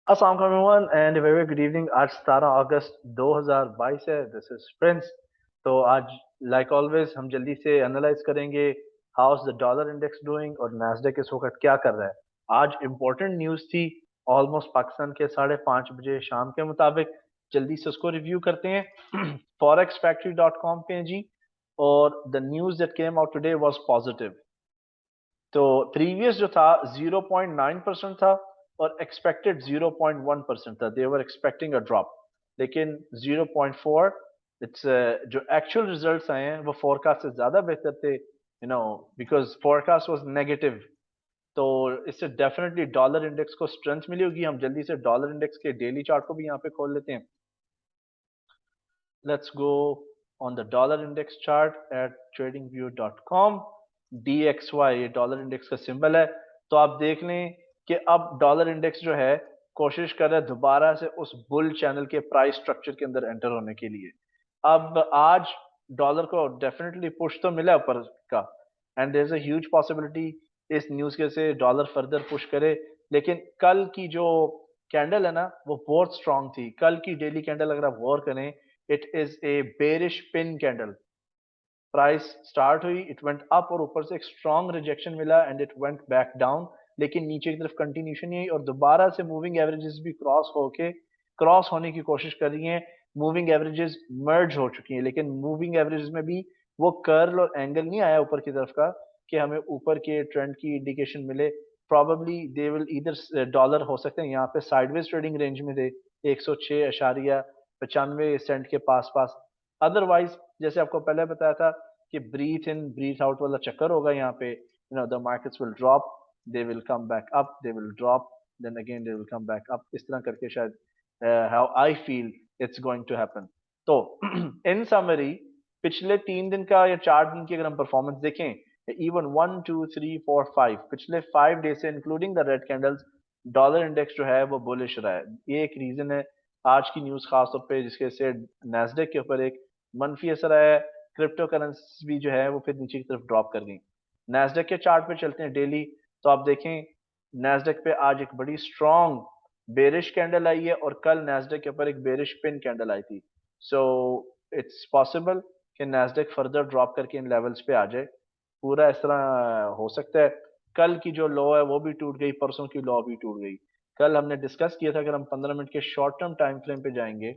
अस्सलाम वालेकुम everyone and very good evening. आज 17 अगस्त 2022 है। This is Prince. तो आज लाइक ऑलवेज हम जल्दी से एनालाइज करेंगे how is the dollar index doing और नैस्डैक इस वक्त क्या कर रहा है। आज इंपॉर्टेंट न्यूज़ थी ऑलमोस्ट पाकिस्तान के 5:30 बजे शाम के मुताबिक। जल्दी से उसको रिव्यू करते हैं। forexfactory.com पे हैं जी। और the news that came out today was positive. तो प्रीवियस जो था 0.9% था और एक्सपेक्टेड 0.1% था। दे वर एक्सपेक्टिंग अ ड्रॉप, लेकिन 0.4 इट्स जो एक्चुअल रिजल्ट्स आए हैं वो फोरकास्ट से ज्यादा बेहतर थे, बिकॉज फोरकास्ट वाज नेगेटिव। तो इससे डेफिनेटली डॉलर इंडेक्स को स्ट्रेंथ मिली होगी। हम जल्दी से डॉलर इंडेक्स के डेली चार्ट को भी यहाँ पे खोल लेते हैं। Let's go on the dollar index chart at tradingview.com. DXY ये डॉलर इंडेक्स का सिंबल है। तो आप देख लें कि अब डॉलर इंडेक्स जो है कोशिश कर रहा है दोबारा से उस बुल चैनल के प्राइस स्ट्रक्चर के अंदर एंटर होने के लिए। अब आज डॉलर को डेफिनेटली पुश तो मिला ऊपर का, and there is a huge possibility इस न्यूज़ के से डॉलर फर्दर पुश करे। लेकिन कल की जो कैंडल है ना वो बहुत स्ट्रांग थी। कल की डेली कैंडल अगर आप गौर करें, it is a bearish pin candle. Price start हुई, इट वेंट अप और ऊपर से एक स्ट्रॉन्ग रिजेक्शन मिला and it went back down, लेकिन नीचे की तरफ कंटिन्यूशन नहीं हुई और दोबारा से मूविंग एवरेजेस भी क्रॉस होने की कोशिश कर रही हैं। मूविंग एवरेजेस मर्ज हो चुकी हैं, लेकिन मूविंग एवरेजेस में भी वो कर्ल और एंगल नहीं आया ऊपर की तरफ का कि हमें ऊपर के ट्रेंड की इंडिकेशन मिले। प्रॉबली दे विल इधर डॉलर हो सकते हैं यहाँ पे साइडवेज ट्रेडिंग रेंज में थे 106.95 के पास पास। अदरवाइज जैसे आपको पहले बताया था कि ब्रीथ इन ब्रीथ आउट वाला चक्कर होगा यहाँ पे। The markets will drop, they will come back up, they will drop, then again they will come back up. इस तरह करके शायद how I feel it's going to happen. तो इन समरी पिछले 3 दिन का या 4 दिन की अगर हम परफॉर्मेंस देखें, इवन 1 2 3 4 5 पिछले 5 डे से including the red candles, dollar index जो है वो बुलिश रहा है। ये एक रीजन है आज की न्यूज खास तौर पे जिसके से नैस्डैक के ऊपर एक मनफी असर आया है। क्रिप्टो करेंसी भी जो है वो फिर नीचे की तरफ ड्रॉप कर गई। नैस्डैक के चार्ट पे चलते हैं डेली। तो आप देखें नैस्डैक पे आज एक बड़ी स्ट्रॉन्ग बेरिश कैंडल आई है और कल नैस्डैक के ऊपर एक बेरिश पिन कैंडल आई थी। सो इट्स पॉसिबल कि नैस्डैक फर्दर ड्रॉप करके इन लेवल्स पे आ जाए। पूरा इस तरह हो सकता है। कल की जो लो है वो भी टूट गई, परसों की लो भी टूट गई। कल हमने डिस्कस किया था अगर हम 15 मिनट के शॉर्ट टर्म टाइम फ्रेम पे जाएंगे,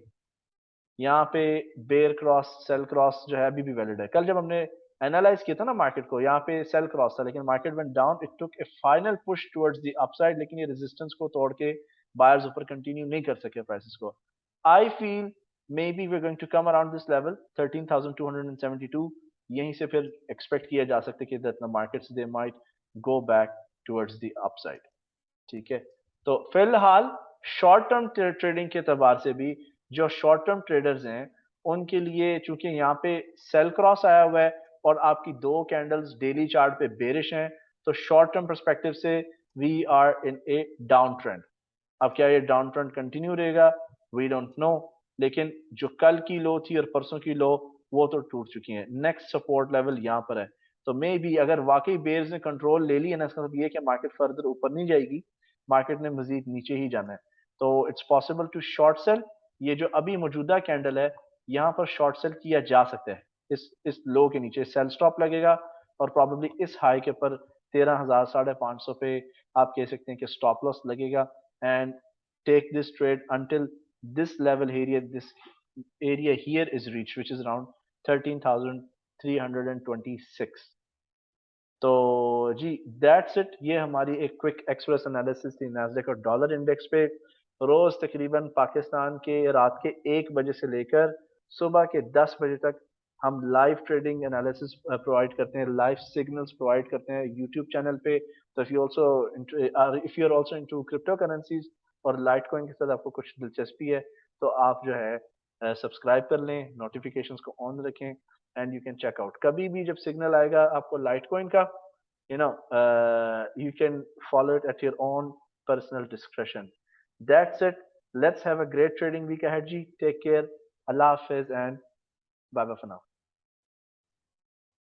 यहाँ पे बेयर क्रॉस सेल क्रॉस जो है अभी भी वैलिड है। कल जब हमने एनालाइज किया था ना मार्केट को, यहाँ पे सेल क्रॉस था लेकिन market went down, it took A final push towards the upside, लेकिन ये रेजिस्टेंस को तोड़ के बायर्स ऊपर कंटिन्यू नहीं कर सके प्राइसेस को। I feel maybe we going to come around this level 13,272। यहीं से फिर एक्सपेक्ट किया जा सकता है कि that the markets they might go back towards the upside. ठीक है। तो फिलहाल शॉर्ट टर्म ट्रेडिंग के एतबार से भी जो शॉर्ट टर्म ट्रेडर्स हैं उनके लिए चूंकि यहाँ पे सेल क्रॉस आया हुआ है और आपकी 2 कैंडल्स डेली चार्ट पे बेरिश हैं, तो शॉर्ट टर्म परस्पेक्टिव से we are in a down trend. अब क्या ये डाउन ट्रेंड कंटिन्यू रहेगा, वी डोंट नो। लेकिन जो कल की लो थी और परसों की लो वो तो टूट चुकी है। नेक्स्ट सपोर्ट लेवल यहाँ पर है। तो मे बी अगर वाकई बेयर्स ने कंट्रोल ले लिया ना, इसका मतलब ये कि मार्केट फर्दर ऊपर नहीं जाएगी, मार्केट ने मजीद नीचे ही जाना है। तो it's possible to short sell. ये जो अभी मौजूदा कैंडल है यहाँ पर शॉर्ट सेल किया जा सकता है। इस लो के नीचे सेल स्टॉप लगेगा और प्रॉब्लली इस हाई के ऊपर 13,000 550 पे आप कह सकते हैं कि स्टॉप लॉस लगेगा। And take this trade until this area here is reached, which is around 13,326। तो जी दैट्स इट। ये हमारी एक क्विक एक्सप्रेस एनालिसिस थी नैस्डैक और डॉलर इंडेक्स पे। रोज तकरीबन पाकिस्तान के रात के 1 बजे से लेकर सुबह के 10 बजे तक हम लाइव ट्रेडिंग एनालिसिस प्रोवाइड करते हैं, लाइव सिग्नल्स प्रोवाइड करते हैं यूट्यूब चैनल पे। तो if you are also into crypto currencies और लाइट कॉइन के साथ आपको कुछ दिलचस्पी है तो आप जो है सब्सक्राइब कर लें, नोटिफिकेशंस को ऑन रखें and you can check out. कभी भी जब सिग्नल आएगा आपको लाइट कॉइन का, you can follow it at your own personal discretion. That's it. Let's have a great trading week ahead. Ji. Take care. Allah Hafiz and bye bye for now.